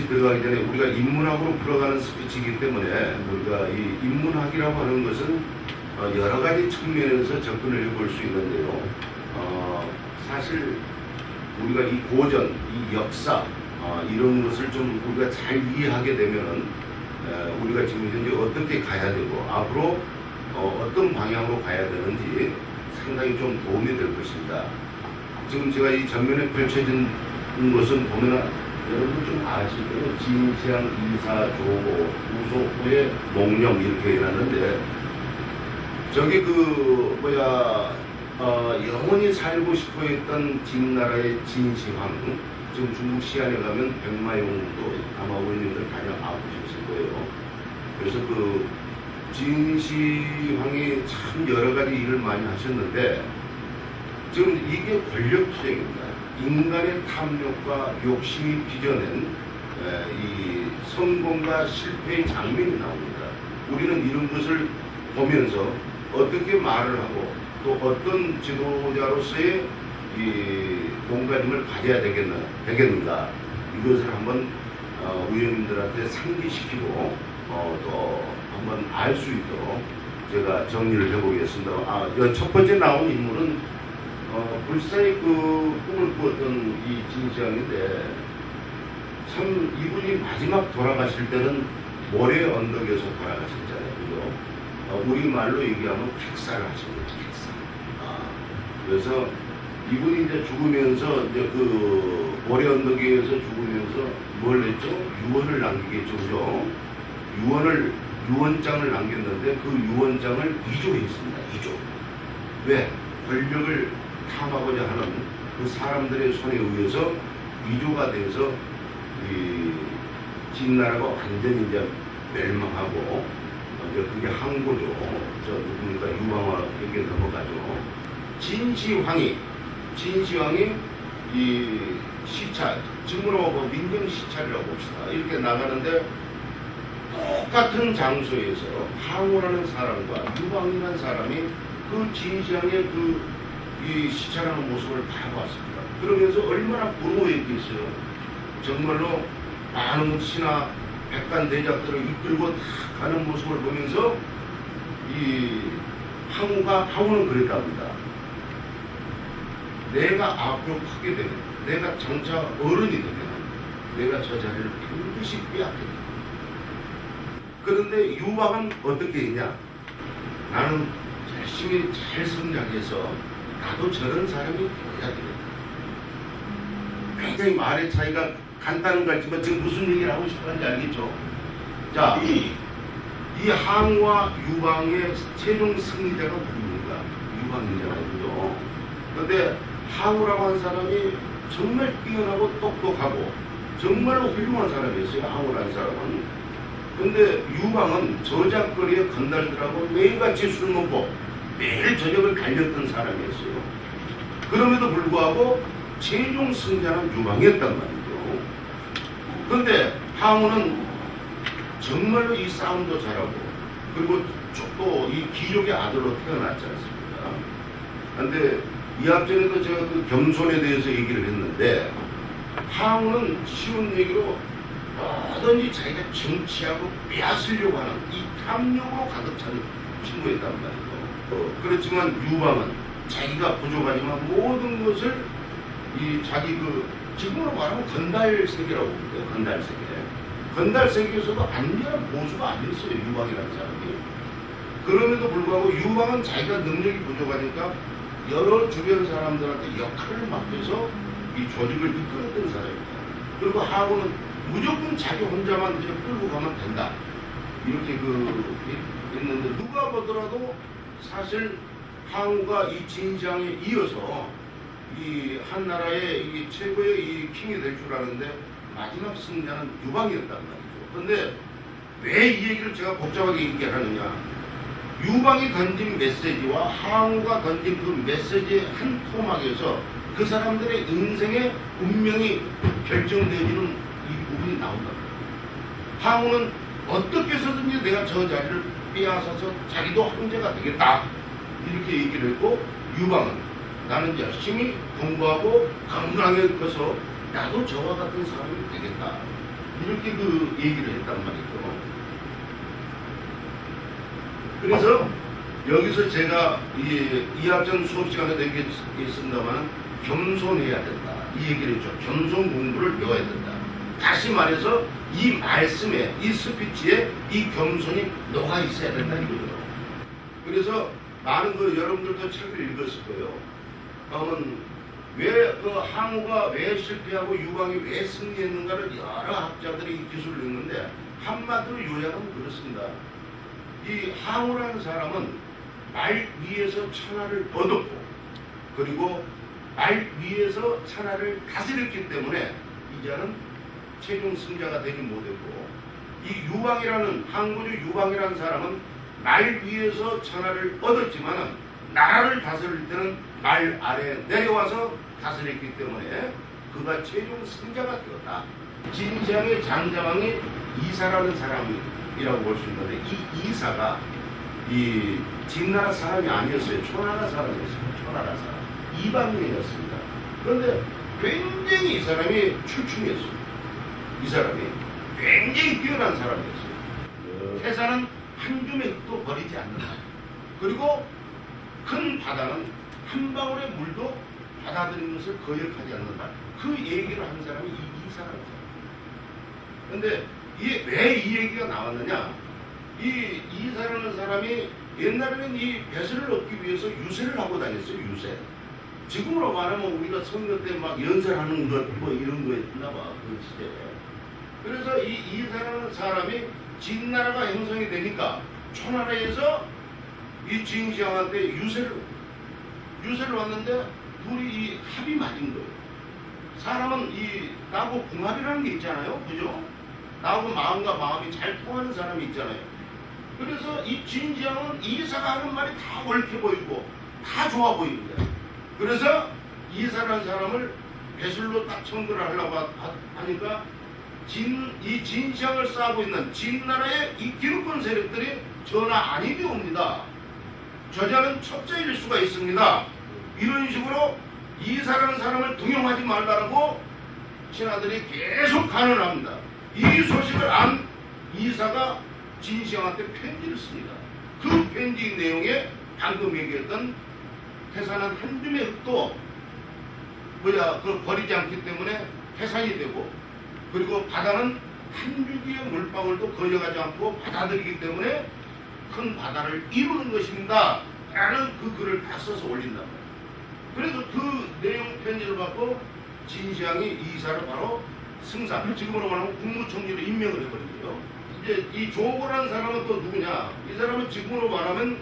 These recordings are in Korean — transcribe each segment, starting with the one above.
스피치 들어가기 전에 우리가 인문학으로 풀어가는 스피치이기 때문에 우리가 이 인문학이라고 하는 것은 여러 가지 측면에서 접근을 해볼 수 있는데요. 사실 우리가 이 고전, 이 역사 이런 것을 좀 우리가 잘 이해하게 되면은 우리가 지금 현재 어떻게 가야 되고 앞으로 어떤 방향으로 가야 되는지 상당히 좀 도움이 될 것입니다. 지금 제가 이 전면에 펼쳐진 것은 보면은 여러분 좀 아실 거예요. 진시황 이사조고 우소호의 농령 이렇게 해놨는데 저게 영원히 살고 싶어 했던 진나라의 진시황, 지금 중국 시안에 가면 백마용도 아마 의원님들 다녀보셨을 거예요. 그래서 그 진시황이 참 여러 가지 일을 많이 하셨는데 지금 이게 권력투쟁입니다. 인간의 탐욕과 욕심이 빚어낸 이 성공과 실패의 장면이 나옵니다. 우리는 이런 것을 보면서 어떻게 말을 하고 또 어떤 지도자로서의 이 몸가짐을 가져야 되겠는가 이것을 한번 의원님들한테 상기시키고 또 한번 알 수 있도록 제가 정리를 해보겠습니다. 첫 번째 나온 인물은 불사의 그 꿈을 꾸었던 이 진시황인데 참 이분이 마지막 돌아가실 때는 모래 언덕에서 돌아가셨잖아요. 그죠? 우리말로 얘기하면 객사를 하신 거죠. 객사. 그래서 이분이 이제 죽으면서 이제 그 모래 언덕에서 죽으면서 뭘 했죠? 유언을 남기겠죠. 그죠? 유언장을 남겼는데 그 유언장을 위조했습니다. 위조. 왜? 권력을 탐하고자 하는 그 사람들의 손에 의해서 위조가 돼서 이 진나라가 완전히 이제 멸망하고 이제 그게 항고죠. 저 누구니까 유방화에게 넘어가죠. 진시황이 이 시차, 지금으로 민정 시차라고 봅시다. 이렇게 나가는데 똑같은 장소에서 항우라는 사람과 유방이라는 사람이 그 진시황의 이 시찰하는 모습을 바라봤습니다. 그러면서 얼마나 부러워했겠어요. 정말로 많은 신하 백관대작들을 이끌고 다 가는 모습을 보면서 이 항우는 그랬답니다. 내가 앞으로 크게 되면, 내가 장차 어른이 되면 내가 저 자리를 반드시 빼앗겠다. 그런데 유방은 어떻게 했냐? 나는 열심히 잘 성장해서 나도 저런 사람이 되어야 되겠다. 굉장히 말의 차이가 간단한 것 같지만 지금 무슨 얘기를 하고 싶은지 알겠죠? 자, 이 항우와 유방의 최종 승리자가 누굽니까? 유방이잖아요. 그죠? 그런데 항우라고 한 사람이 정말 뛰어나고 똑똑하고 정말로 훌륭한 사람이었어요. 항우라는 사람은. 근데 유방은 저작거리에 건달들하고 매일같이 술 먹고 매일 저녁을 달렸던 사람이었어요. 그럼에도 불구하고 최종 승자는 유방이었단 말이죠. 그런데 항우는 정말로 이 싸움도 잘하고 그리고 또 이 기족의 아들로 태어났지 않습니까? 그런데 이 앞전에도 제가 그 겸손에 대해서 얘기를 했는데 항우는 쉬운 얘기로 뭐든지 자기가 정치하고 빼앗으려고 하는 이 탐욕으로 가득 찬 친구였단 말이죠. 그렇지만 유방은 자기가 부족하지만 모든 것을 이 자기 지금으로 말하면 건달세계라고 부르죠. 건달세계. 건달세계에서도 완전한 보수가 아니었어요. 유방이라는 사람이. 그럼에도 불구하고 유방은 자기가 능력이 부족하니까 여러 주변 사람들한테 역할을 맡겨서 이 조직을 이끌었던 사람입니다. 그리고 항우는 무조건 자기 혼자만 이제 끌고 가면 된다. 이렇게 했는데 누가 보더라도 사실 항우가 이 진시황에 이어서 이 한나라의 이 최고의 이 킹이 될 줄 아는데 마지막 승자는 유방이었단 말이죠. 그런데 왜 이 얘기를 제가 복잡하게 얘기하느냐? 유방이 던진 메시지와 항우가 던진 그 메시지의 한 토막에서 그 사람들의 인생의 운명이 결정되어지는 이 부분이 나온다. 항우는 어떻게 해서든지 내가 저 자리를 빼앗아서 자기도 황제가 되겠다. 이렇게 얘기를 했고, 유방은 나는 열심히 공부하고 건강하게 커서 나도 저와 같은 사람이 되겠다. 이렇게 그 얘기를 했단 말이죠. 그래서 여기서 제가 이 학전 수업 시간에 얘기했습니다만 겸손해야 된다. 이 얘기를 했죠. 겸손 공부를 배워야 된다. 다시 말해서 이 말씀에, 이 스피치에 이 겸손이 녹아 있어야 된다 이거죠. 그래서 많은 여러분들도 책을 읽었을 거예요. 그러면 왜 그 항우가 왜 실패하고 유방이 왜 승리했는가를 여러 학자들이 기술을 읽는데 한마디로 요약하면 그렇습니다. 이 항우라는 사람은 말 위에서 천하를 얻었고 그리고 말 위에서 천하를 다스렸기 때문에 이제는 최종 승자가 되지 못했고, 이 유방이라는 항구주 유방이라는 사람은 말 위에서 천하를 얻었지만은 나라를 다스릴 때는 말 아래 내려와서 다스렸기 때문에 그가 최종 승자가 되었다. 진시황의 장자왕이 이사라는 사람이라고 볼 수 있는데 이 이사가 이 진나라 사람이 아니었어요. 초나라 사람이었어요. 초나라 사람. 이방인이었습니다. 그런데 굉장히 이 사람이 출중했어요. 이 사람이 굉장히 뛰어난 사람이었어요. 태산은 한 줌의 흙도 버리지 않는다. 그리고 큰 바다는 한 방울의 물도 받아들이는 것을 거역하지 않는다. 그 얘기를 한 사람이 이사라는 사람. 그런데 왜 이 얘기가 나왔느냐? 이 이사라는 사람이 옛날에는 이 배설을 얻기 위해서 유세를 하고 다녔어요. 유세. 지금으로 말하면 우리가 선거 때 막 연설하는 것 뭐 이런 거였나 봐. 그 시대에. 그래서 이 이사라는 사람이 진나라가 형성이 되니까 초나라에서 이 진시황한테 유세를 왔는데 둘이 이 합이 맞은 거예요. 사람은 이 나하고 궁합이라는 게 있잖아요. 그죠? 나하고 마음과 마음이 잘 통하는 사람이 있잖아요. 그래서 이 진시황은 이사가 하는 말이 다 옳게 보이고 다 좋아 보입니다. 그래서 이사라는 사람을 배술로 딱 청구를 하려고 하니까 이 진시황을 싸고 있는 진나라의 이 기득권 세력들이 전하 아님이 옵니다. 저자는 첩자일 수가 있습니다. 이런 식으로 이사라는 사람을 등용하지 말라고 신하들이 계속 간언합니다. 이 소식을 안 이사가 진시황한테 편지를 씁니다. 그 편지 내용에 방금 얘기했던 태산은 한 줌의 흙도 버리지 않기 때문에 태산이 되고, 그리고 바다는 한 줄기의 물방울도 거역하지 않고 받아들이기 때문에 큰 바다를 이루는 것입니다. 라는 그 글을 다 써서 올린단 말이에요. 그래서 그 내용 편지를 받고 진시황이 이사를 바로 승상, 지금으로 말하면 국무총리로 임명을 해버리고요. 이제 이 조고라는 사람은 또 누구냐? 이 사람은 지금으로 말하면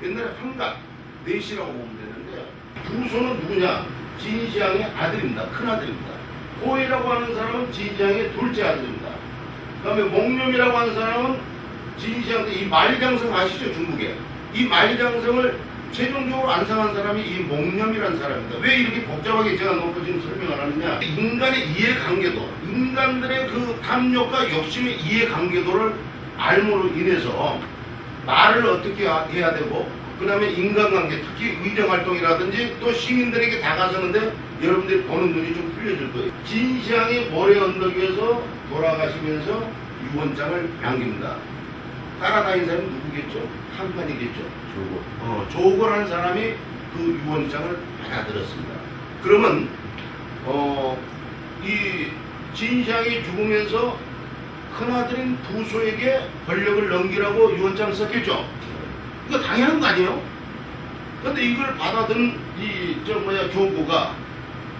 옛날에 환갑, 내시라고 보면 되는데, 부소는 누구냐? 진시황의 아들입니다. 큰 아들입니다. 호이라고 하는 사람은 진시황의 둘째 아들입니다. 그 다음에 목념이라고 하는 사람은 진시황, 이 만리장성 아시죠? 중국에. 이 만리장성을 최종적으로 안상한 사람이 이 목념이라는 사람입니다. 왜 이렇게 복잡하게 제가 놓고 지금 설명을 하느냐? 인간의 이해관계도, 인간들의 그 탐욕과 욕심의 이해관계도를 알므로 인해서 말을 어떻게 해야 되고, 그 다음에 인간관계, 특히 의정활동이라든지 또 시민들에게 다가서는데 여러분들이 보는 눈이 좀 풀려질 거예요. 진시황이 모래 언덕 위에서 돌아가시면서 유언장을 남깁니다. 따라다니는 사람이 누구겠죠? 한판이겠죠. 조고. 조고라는 사람이 그 유언장을 받아들였습니다. 그러면 이 진시황이 죽으면서 큰아들인 부소에게 권력을 넘기라고 유언장을 썼겠죠. 이거 당연한 거 아니에요? 근데 이걸 받아든 조고가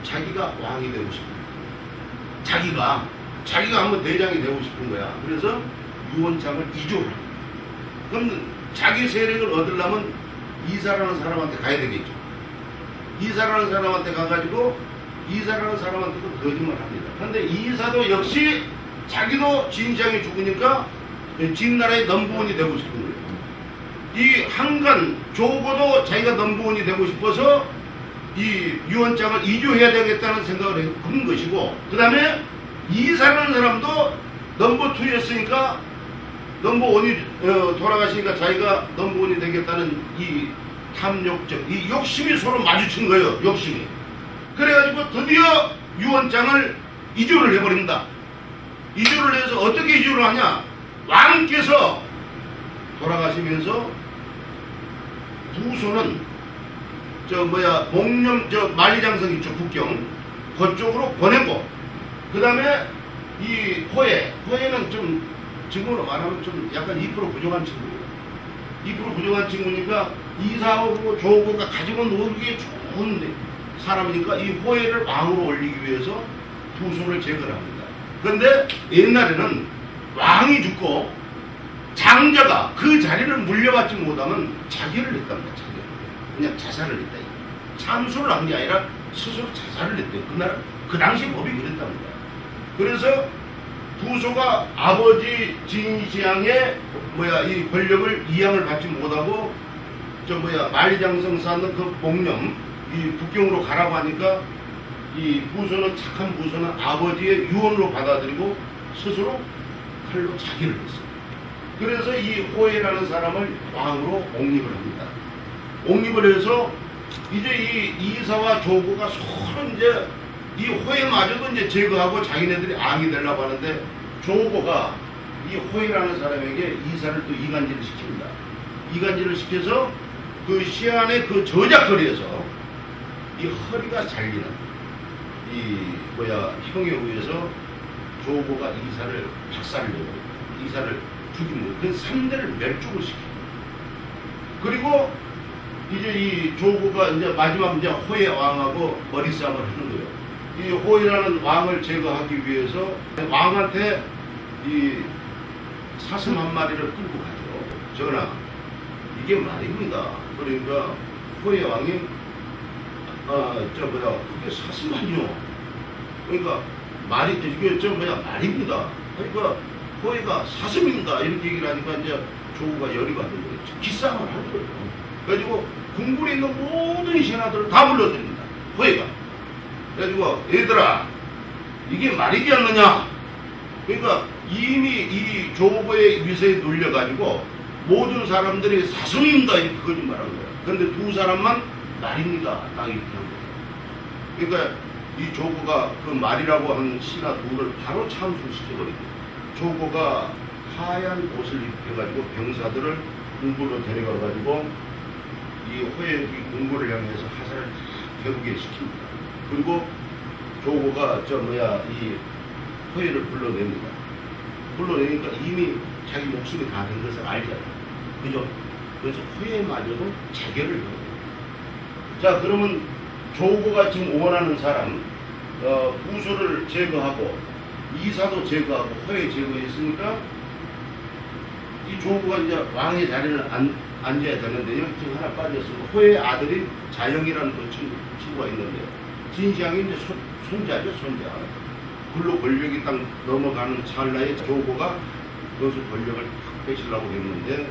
자기가 왕이 되고 싶은 거야. 자기가 한번 대장이 되고 싶은 거야. 그래서 유언장을 이조를 합니다. 그럼 자기 세력을 얻으려면 이사라는 사람한테 가야 되겠죠. 이사라는 사람한테 가가지고 이사라는 사람한테도 거짓말을 합니다. 그런데 이사도 역시 자기도 진시황이 죽으니까 진나라의 넘버원이 되고 싶은 거예요. 이 한간 조고도 자기가 넘버원이 되고 싶어서 이 유언장을 이조해야 되겠다는 생각을 한 것이고, 그 다음에 이사라는 사람도 넘버2였으니까 넘버원이 돌아가시니까 자기가 넘버원이 되겠다는 이 탐욕적, 이 욕심이 서로 마주친 거예요. 욕심이. 그래가지고 드디어 유언장을 이조를 해버립니다. 이주를 해서 어떻게 이주를 하냐? 왕께서 돌아가시면서 부소는 목념 만리장성 있죠, 국경 그쪽으로 보내고, 그 다음에 이 호예는 좀 지금으로 말하면 좀 약간 2% 부족한 친구예요. 2% 부족한 친구니까 이사하고 조고가 가지고 놀기에 좋은 사람이니까 이 호예를 왕으로 올리기 위해서 부소를 제거를 합니다. 그런데 옛날에는 왕이 죽고 장자가 그 자리를 물려받지 못하면 자결을 했답니다. 자결. 그냥 자살을 했다. 참수를 한 게 아니라 스스로 자살을 했대요. 그 당시 법이 그랬답니다. 그래서 부소가 아버지 진시황의 이 권력을 이양을 받지 못하고 만리장성 쌓는 그 목념 이 북경으로 가라고 하니까 이 부소는, 착한 부소는 아버지의 유언으로 받아들이고 스스로 칼로 자기를 했어요. 그래서 이 호예라는 사람을 왕으로 옹립을 합니다. 옹립을 해서 이제 이 이사와 조고가 서로 이제 이 호예마저도 이제 제거하고 자기네들이 왕이 되려고 하는데, 조고가 이 호예라는 사람에게 이사를 또 이간질을 시킵니다. 이간질을 시켜서 그 시안의 그 저작거리에서 이 허리가 잘리는 형에 의해서 조고가 이사를 박살을 내고 이사를 죽입니다. 그 3대를 멸종을 시킵니다. 그리고 이제 이 조고가 이제 마지막 이제 호예 왕하고 머리싸움을 하는 거예요. 이 호예라는 왕을 제거하기 위해서 왕한테 이 사슴 한 마리를 끌고 가죠. 전하, 이게 말입니다. 그러니까 호예 왕이 그게 사슴만요. 그러니까 이게 말입니다. 그러니까 호예가 사슴입니다. 이렇게 얘기를 하니까 이제 조고가 열이 받는 거예요. 기싸움을 하는 거예요. 그래가지고 궁궐에 있는 모든 신하들을 다 불러들입니다. 호예가. 그래가지고 얘들아, 이게 말이지 않느냐? 그러니까 이미 이 조고의 위세에 눌려가지고 모든 사람들이 사슴입니다 이렇게 거짓말한 거예요. 그런데 두 사람만 말입니다 딱 이렇게 한 거예요. 그러니까 이 조고가 그 말이라고 하는 신하 둘을 바로 참수시켜버립니다. 조고가 하얀 옷을 입혀가지고 병사들을 궁궐로 데려가가지고 이 호예 궁궐을 향해서 화살을 겨루게 시킵니다. 그리고 조고가 이 호예를 불러냅니다. 불러내니까 이미 자기 목숨이 다 된 것을 알잖아요. 그죠? 그래서 호예마저도 자결을 해요. 자, 그러면 조고가 지금 원하는 사람, 부소를 제거하고 이사도 제거하고 호예 제거했으니까 이 조고가 이제 왕의 자리를 앉아야 되는데요. 지금 하나 빠졌습니다. 호의 아들인 자영이라는 그 친구가 있는데, 진시황이 이제 손자죠, 손자. 글로 권력이 딱 넘어가는 찰나에 조고가 그것을 권력을 탁 뺏으려고 했는데,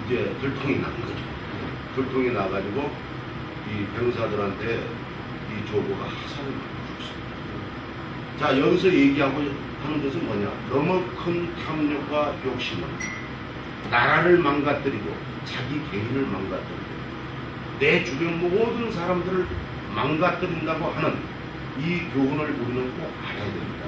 이제 들통이 난 거죠. 들통이 나가지고 이 병사들한테 이 조고가 화살을 맞고 죽습니다. 자, 여기서 얘기하고 하는 것은 뭐냐? 너무 큰 탐욕과 욕심은 나라를 망가뜨리고 자기 개인을 망가뜨리고 내 주변 모든 사람들을 망가뜨린다고 하는 이 교훈을 우리는 꼭 알아야 됩니다.